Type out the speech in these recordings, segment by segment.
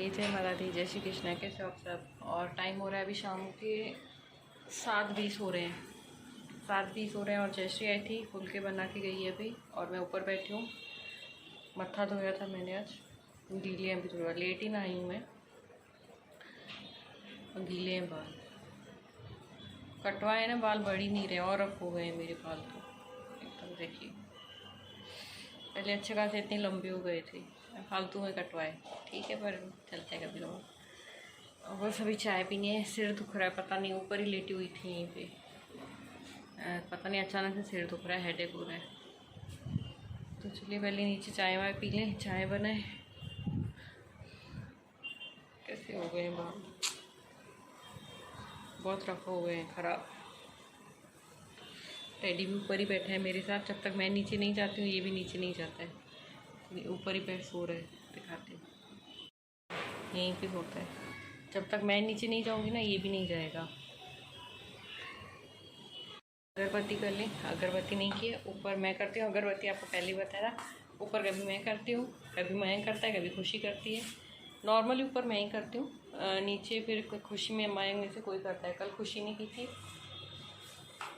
जय माता दी, जय श्री कृष्ण। कैसे आप सब? और टाइम हो रहा है अभी शाम के 7:20 हो रहे हैं। 7:20 हो रहे हैं और जयश्री आई थी, फुलके बना के गई है अभी और मैं ऊपर बैठी हूँ। मत्था धोया था मैंने आज, गीले हैं अभी, थोड़ा लेट ही ना आई हूँ मैं। गीले हैं बाल, कटवाए ना, बाल बढ़ ही नहीं रहे और अब हो गए हैं मेरे बाल तो एकदम। देखिए पहले अच्छे खासे इतने लंबे हो गए थे, फालतू में कटवाए, ठीक है, पर चलते हैं कभी लोग। बस अभी चाय पीनी है, सिर दुख रहा है, पता नहीं, ऊपर ही लेटी हुई थी यहीं पे, पता नहीं अचानक से सिर दुख रहा है, हेडेक हो रहा है। तो चलिए पहले नीचे चाय वाय पी लें, चाय बनाए। कैसे हो गए हैं बाल, बहुत रफ हो गए हैं, ख़राब। टेडी भी ऊपर ही बैठा है मेरे साथ, जब तक मैं नीचे नहीं जाती हूँ ये भी नीचे नहीं जाता है, ऊपर ही बैठ सो रहे, दिखाते हैं, यहीं पे होता है। जब तक मैं नीचे नहीं जाऊंगी ना ये भी नहीं जाएगा। अगरबत्ती कर ली, अगरबत्ती नहीं की है, ऊपर मैं करती हूँ अगरबत्ती, आपको पहले ही बताया। ऊपर कभी मैं करती हूँ, कभी मैं करता है, कभी खुशी करती है। नॉर्मली ऊपर मैं ही करती हूँ, नीचे फिर खुशी में माएँ में से कोई करता है। कल खुशी ने की थी,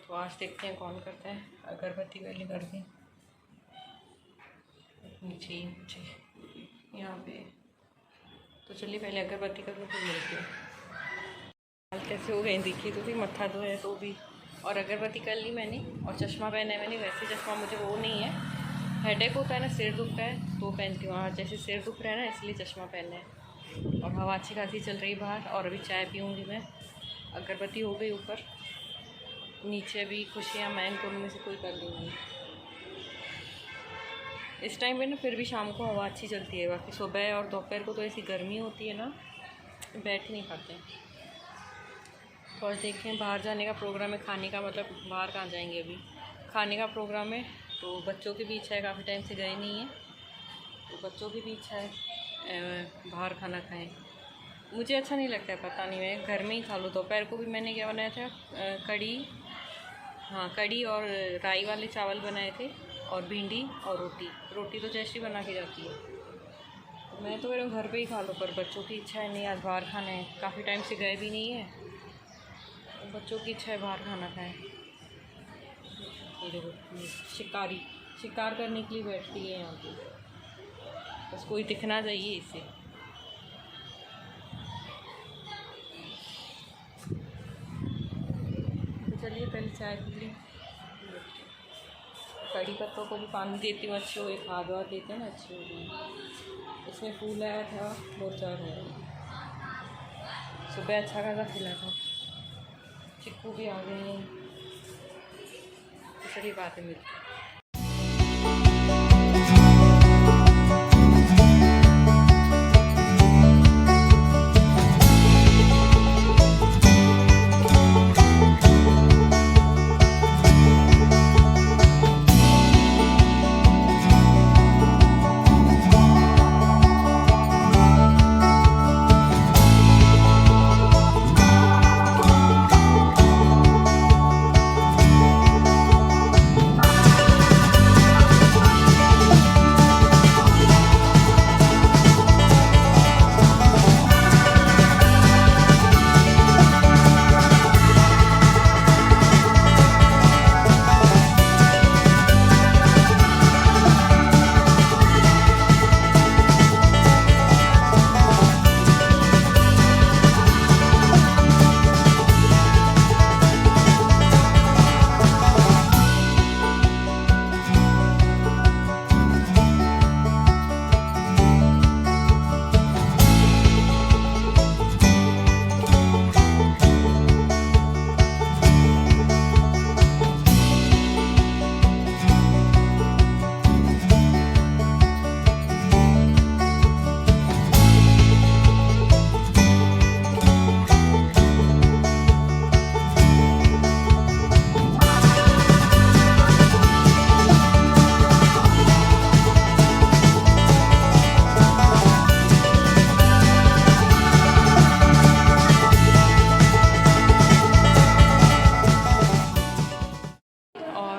तो आज देखते हैं कौन करता है। अगरबत्ती पहले कर दी नीचे ही, नीचे यहाँ पे। तो चलिए पहले अगरबत्ती करके फिर मिलती हूँ। हाल कैसे हो गए देखिए, तो भी मत्था धोया तो भी, और अगरबत्ती कर ली मैंने, और चश्मा पहना है मैंने। वैसे चश्मा मुझे वो नहीं है, हेडेक होता है ना, सिर दुखता है तो पहनती हूँ। आज जैसे सिर दुख रहा है ना, इसलिए चश्मा पहना है। और हवा अच्छी खासी चल रही बाहर, और अभी चाय पीऊँगी मैं। अगरबत्ती हो गई ऊपर, नीचे भी खुशियाँ मैं दोनों में से कोई कर लूँगी। इस टाइम पे ना फिर भी शाम को हवा अच्छी चलती है, बाकी सुबह और दोपहर को तो ऐसी गर्मी होती है ना, बैठ ही नहीं पाते। तो आज देखें, बाहर जाने का प्रोग्राम है, खाने का, मतलब बाहर कहाँ जाएंगे, अभी खाने का प्रोग्राम है। तो बच्चों की भी इच्छा है, काफ़ी टाइम से गए नहीं हैं, तो बच्चों की भी इच्छा है बाहर खाना खाएं। मुझे अच्छा नहीं लगता है, पता नहीं, मैं घर में ही खा लूँ। दोपहर को भी मैंने क्या बनाया था, कढ़ी, हाँ कढ़ी और राई वाले चावल बनाए थे, और भिंडी और रोटी। रोटी तो जैसी बना के जाती है, तो मैं तो मेरे घर पे ही खा लूँ, पर बच्चों की इच्छा है नहीं, आज बाहर खाना है, काफ़ी टाइम से गए भी नहीं है, तो बच्चों की इच्छा है बाहर खाना खाएं। ये देखो, शिकारी शिकार करने के लिए बैठती है यहाँ पे, बस कोई दिखना चाहिए इसे। तो चलिए पहले चाय पी लें। कड़ी पत्तों को भी पानी देती हूँ, अच्छे हुए, खाद वाद देते हैं ना, अच्छे हो गए। इसमें फूल आया था, 2-4 है, सुबह अच्छा खासा खिला था। चिक्कू भी आ गए हैं, तो चलिए बातें मिलती हैं।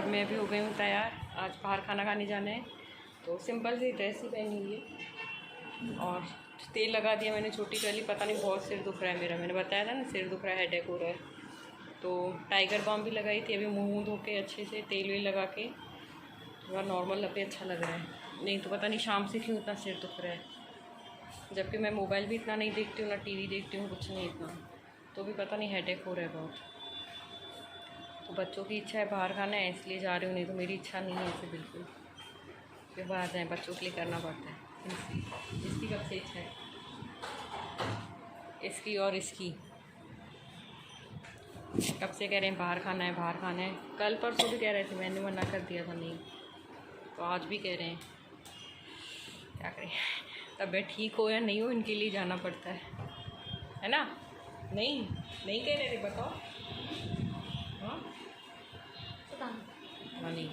मैं भी हो गई हूँ तैयार, आज बाहर खाना खाने जाना है, तो सिंपल सी ड्रेस ही पहनी हुई है और तेल लगा दिया मैंने छोटी वाली, पता नहीं बहुत सिर दुख रहा है मेरा, मैंने बताया था ना सिर दुख रहा है, हेडेक हो रहा है। तो टाइगर बाम भी लगाई थी, अभी मुँह धो के अच्छे से तेल वेल लगा के थोड़ा नॉर्मल अभी अच्छा लग रहा है। नहीं तो पता नहीं शाम से क्यों इतना सिर दुख रहा है, जबकि मैं मोबाइल भी इतना नहीं देखती हूँ, ना टीवी देखती हूँ, कुछ नहीं इतना, तो भी पता नहीं हेडेक हो रहा है बहुत। तो बच्चों की इच्छा है बाहर खाना है इसलिए जा रही हूँ, नहीं तो मेरी इच्छा नहीं है ऐसे बिल्कुल, फिर बाहर जाएँ, बच्चों के लिए करना पड़ता है। इसकी कब से इच्छा है, इसकी और इसकी कब से कह रहे हैं बाहर खाना है, बाहर खाना है। कल परसों भी कह रहे थे, मैंने मना कर दिया था नहीं, तो आज भी कह रहे हैं। क्या करें, तबीयत ठीक हो या नहीं हो इनके लिए जाना पड़ता है ना। नहीं नहीं कह रहे थे, बताओ। हाँ हाँ, नहीं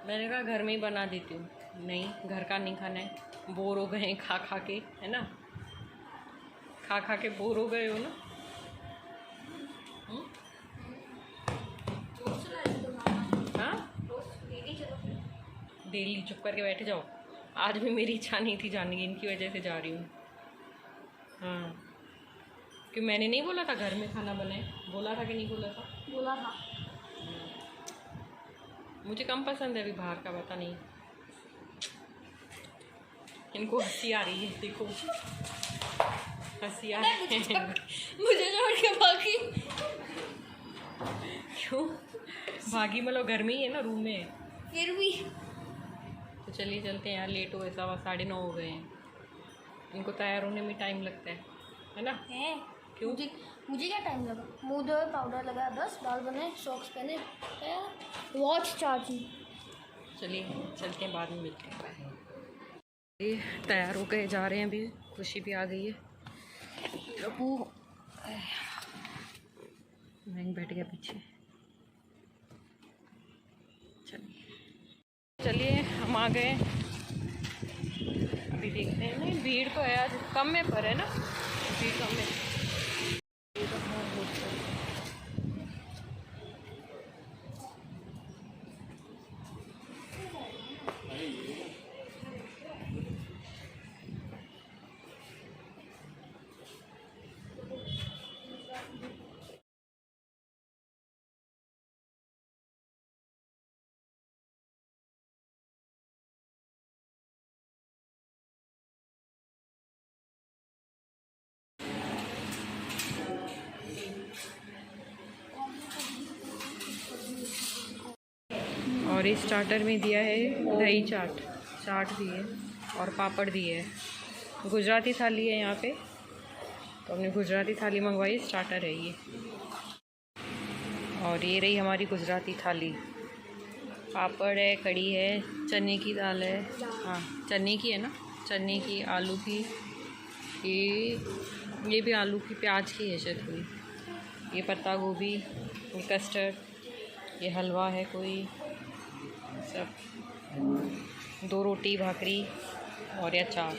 मैंने कहा घर में ही बना देती हूँ, नहीं घर का नहीं खाना है, बोर हो गए हैं खा खा के, है ना, खा खा के बोर हो गए हो ना। हाँ डेली चुप करके बैठे जाओ, आज भी मेरी इच्छा नहीं थी जाने की, इनकी वजह से जा रही हूँ। हाँ क्यों मैंने नहीं बोला था घर में खाना बनाए, बोला था कि नहीं बोला था? बोला था। मुझे कम पसंद है अभी बाहर का, पता नहीं इनको हंसी आ रही है, देखो हंसी आ रही है। मुझे छोड़ के भागी क्यों भागी, मतलब घर में ही है ना, रूम में है फिर भी। तो चलिए चलते हैं यार, लेट हो गए, 9:15 हो गए हैं, इनको तैयार होने में टाइम लगता है ना। है क्यों? मुझे क्या टाइम लगा, मुँह धोए, पाउडर लगाया, बस बाल बने, सॉक्स पहने, वॉच चार्जिंग। चलिए चलते हैं, बाद में मिलते हैं, बाय। ये तैयार हो गए, जा रहे हैं अभी, खुशी भी आ गई है। प्रभु मैं बैठ गया पीछे। चलिए हम आ गए, अभी देखते हैं। नहीं भीड़ तो है आज, कम में पर है ना, भीड़ कम में। और इस स्टार्टर में दिया है दही चाट, चाट दिए और पापड़ दिए है। गुजराती थाली है यहाँ पे, तो हमने गुजराती थाली मंगवाई, स्टार्टर है ये। और ये रही हमारी गुजराती थाली, पापड़ है, कड़ी है, चने की दाल है, हाँ चने की है ना, चने की, आलू की, ये भी आलू की, प्याज की है शायद कोई, ये पत्ता गोभी, ये कस्टर्ड, ये हलवा है कोई, सब 2 रोटी भाकरी और या चाट।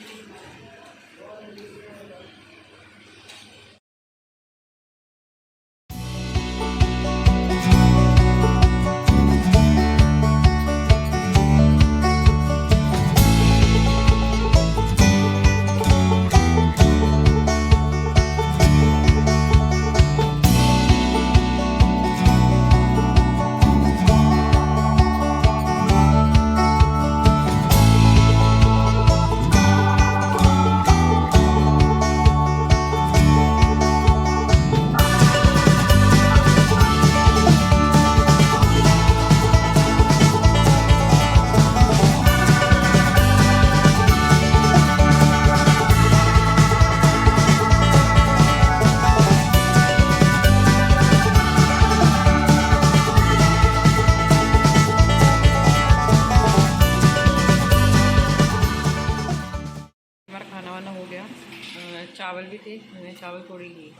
चावल भी थे, मैंने चावल थोड़ी लिए,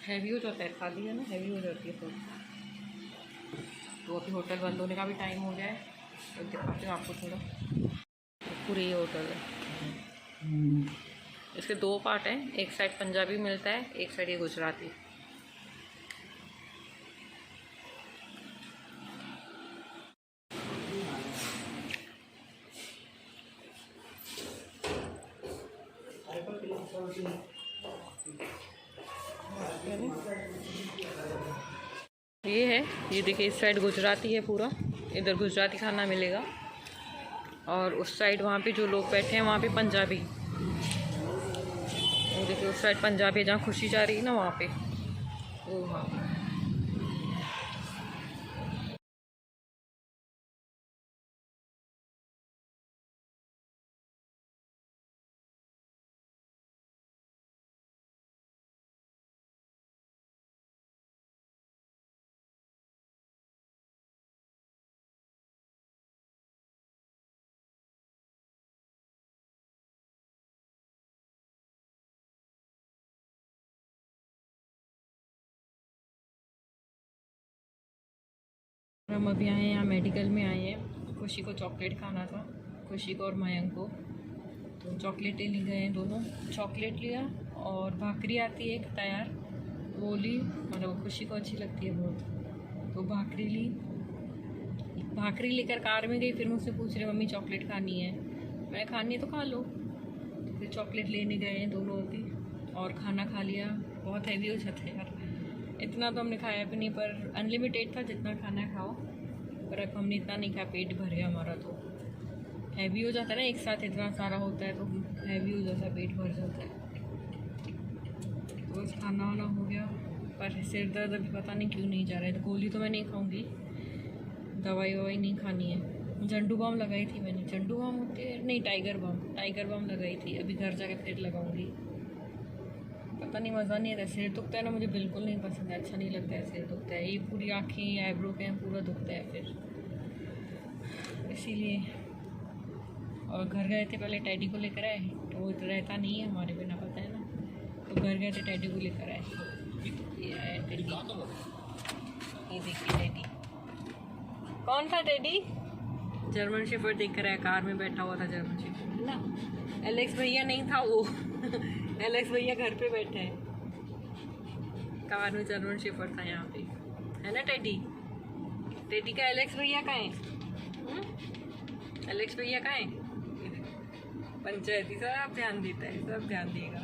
हैवी हो जाता है खा लिया ना, हैवी हो जाती है तो अभी होटल बंद होने का भी टाइम हो गया है, तो दिखाती हूँ आपको थोड़ा। पूरे ये होटल है, इसके 2 पार्ट हैं, एक साइड पंजाबी मिलता है, एक साइड ये गुजराती। ये है, ये देखिए इस साइड गुजराती है पूरा, इधर गुजराती खाना मिलेगा, और उस साइड वहाँ पे जो लोग बैठे हैं वहाँ पे पंजाबी। वो देखिए उस साइड पंजाबी है, जहाँ खुशी जा रही है ना वहाँ पे, वो वहाँ। हम अभी आए हैं यहाँ मेडिकल में आए हैं, खुशी को चॉकलेट खाना था, खुशी को और मयंक को, तो चॉकलेट ले गए हैं दोनों। चॉकलेट लिया और भाकरी आती है एक तैयार, वो ली, मतलब खुशी को अच्छी लगती है बहुत, तो भाकरी ली। भाकरी लेकर कार में गई, फिर मुझसे पूछ रहे मम्मी चॉकलेट खानी है, मैं खानी है तो खा लो। तो फिर चॉकलेट लेने गए हैं दोनों अभी, और खाना खा लिया। बहुत हैवी हो जाता है यार, इतना तो हमने खाया भी नहीं, पर अनलिमिटेड था, जितना खाना खाओ, पर अब हमने इतना नहीं खाया, पेट भर गया हमारा। तो हैवी हो जाता है ना, एक साथ इतना सारा होता है तो हैवी हो जाता है, पेट भर जाता है। तो बस खाना वाना हो गया, पर सिर दर्द अभी पता नहीं क्यों नहीं जा रहा है। तो गोली तो मैं नहीं खाऊंगी, दवाई ववाई नहीं खानी है। झंडू बाम लगाई थी मैंने, झंडू बाम होती है नहीं, टाइगर बाम लगाई थी, अभी घर जाके फिर लगाऊंगी। पता नहीं, मज़ा नहीं आता। सिर दुखता है ना, मुझे बिल्कुल नहीं पसंद है, अच्छा नहीं लगता है सिर दुखता है। ये पूरी आँखें आईब्रो के पूरा दुखता है फिर, इसीलिए। और घर गए थे पहले, टैडी को लेकर आए, तो वो तो रहता नहीं है हमारे बिना, पता है ना, तो घर गए थे, टैडी को लेकर आए। ये है टेडी, ये देखिए टेडी। कौन था टेडी? जर्मन शेफर्ड देख कर आया, कार में बैठा हुआ था जर्मन शेफर्ड, है ना। एलेक्स भैया नहीं था वो एलेक्स भैया घर पे बैठे हैं, कार में जर्मन शेफर्ड था यहाँ पे, है ना टेडी। टेडी का एलेक्स भैया कहाँ है? एलेक्स भैया कहाँ है? पंचायती सब ध्यान देता है, सब ध्यान देगा,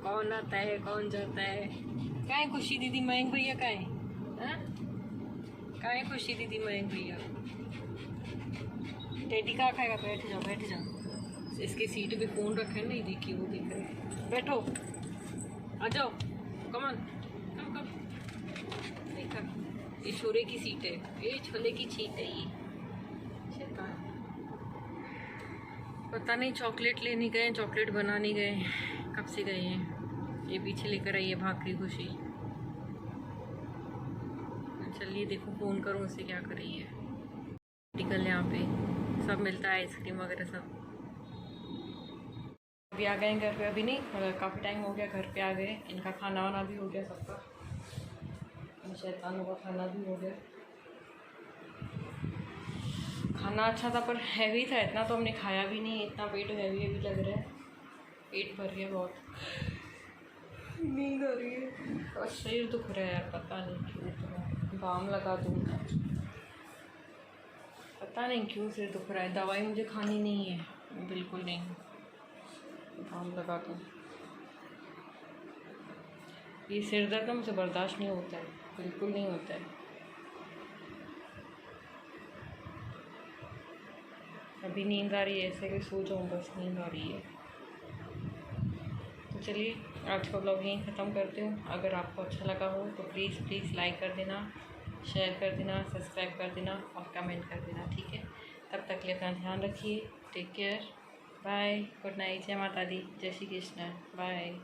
कौन आता है कौन जाता है। कहाँ है खुशी दीदी, मयंक भैया कहाँ है? कहाँ है खुशी दीदी, मयंक भैया? टेडी कहाँ खाएगा? बैठ जाओ बैठ जाओ, इसके सीट पे फ़ोन रखे नहीं, देखिए वो देख रहे हैं। बैठो, आ जाओ, कमान, कम कम। देखा, ये छोरे की सीट है, ये छोले की सीट है ये। पता नहीं चॉकलेट लेने गए, चॉकलेट बनाने गए, कब से गए हैं। ये पीछे लेकर आई है भाकरी खुशी। चलिए देखो, फ़ोन करूँ उससे, क्या कर रही है। मेडिकल यहाँ पे सब मिलता है, आइसक्रीम वगैरह सब। अभी आ गए घर पे, अभी नहीं, मतलब काफ़ी टाइम हो गया घर पे आ गए। इनका खाना वाना भी हो गया सबका, शैतानों का खाना भी हो गया। खाना अच्छा था पर हैवी था, इतना तो हमने खाया भी नहीं, इतना पेट हैवी लग रहा है, पेट भर गया बहुत, नींद आ रही है और शरीर दुख रहा है यार, पता नहीं क्यों। बाम लगा दूँ, पता नहीं क्यों सिर दुख रहा है। दवाई मुझे खानी नहीं है, बिल्कुल नहीं, बाम लगा दूँ। ये सिर दर्द मुझे बर्दाश्त नहीं होता है, बिल्कुल नहीं होता है। अभी नींद आ रही है, ऐसे कि सो जाऊँ, बस नींद आ रही है। तो चलिए आज का ब्लॉग यहीं ख़त्म करती हूँ। अगर आपको अच्छा लगा हो तो प्लीज़ लाइक कर देना, शेयर कर देना, सब्सक्राइब कर देना और कमेंट कर देना, ठीक है। तब तक के लिए अपना ध्यान रखिए, take care, bye, good night, जय माता दी, जय श्री कृष्ण, बाय।